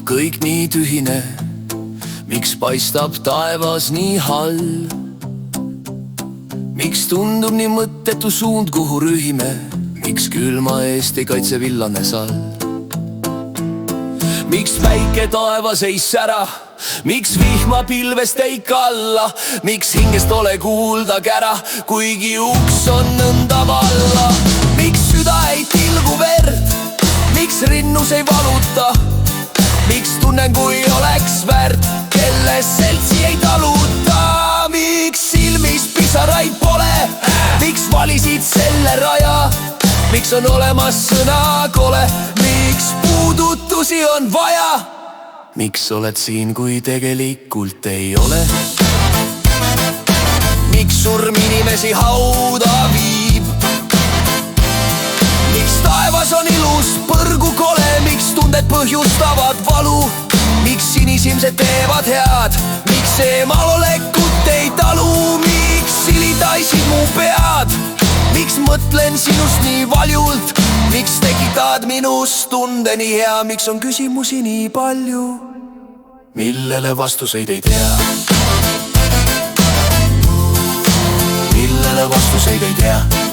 kõik nii tühine? Miks paistab taevas nii hall? Miks tundub nii mõttetu suund, kuhu rühime? Miks külma eest ei kaitse villane sall? Miks päike taevas ei sära? Miks vihma pilvest ei kalla? Miks hingest ole kuulda kära, kuigi uks on nõnda valla? Miks süda ei tilgu verd? Miks rinnus ei valuta? Miks tunnen, kui oleks väärt, kelle seltsi ei taluta? Miks silmis pisaraid pole? Miks valisid selle raja? Miks on olemas sõna kole? Miks puudutusi on vaja? Miks oled siin, kui tegelikult ei ole? Miks surm inimesi hauda viib? Miks taevas on ilus, põrgu kole? Miks tunded põhjustavad valu? Miks sinisilmsed teevad head? Miks eemalolekut ei talu? Miks silitaisid mu pead? Miks mõtlen sinust nii valjult? Miks tekitad minust tunde nii hea? Miks on küsimusi nii palju, millele vastuseid ei tea? Millele vastuseid ei tea?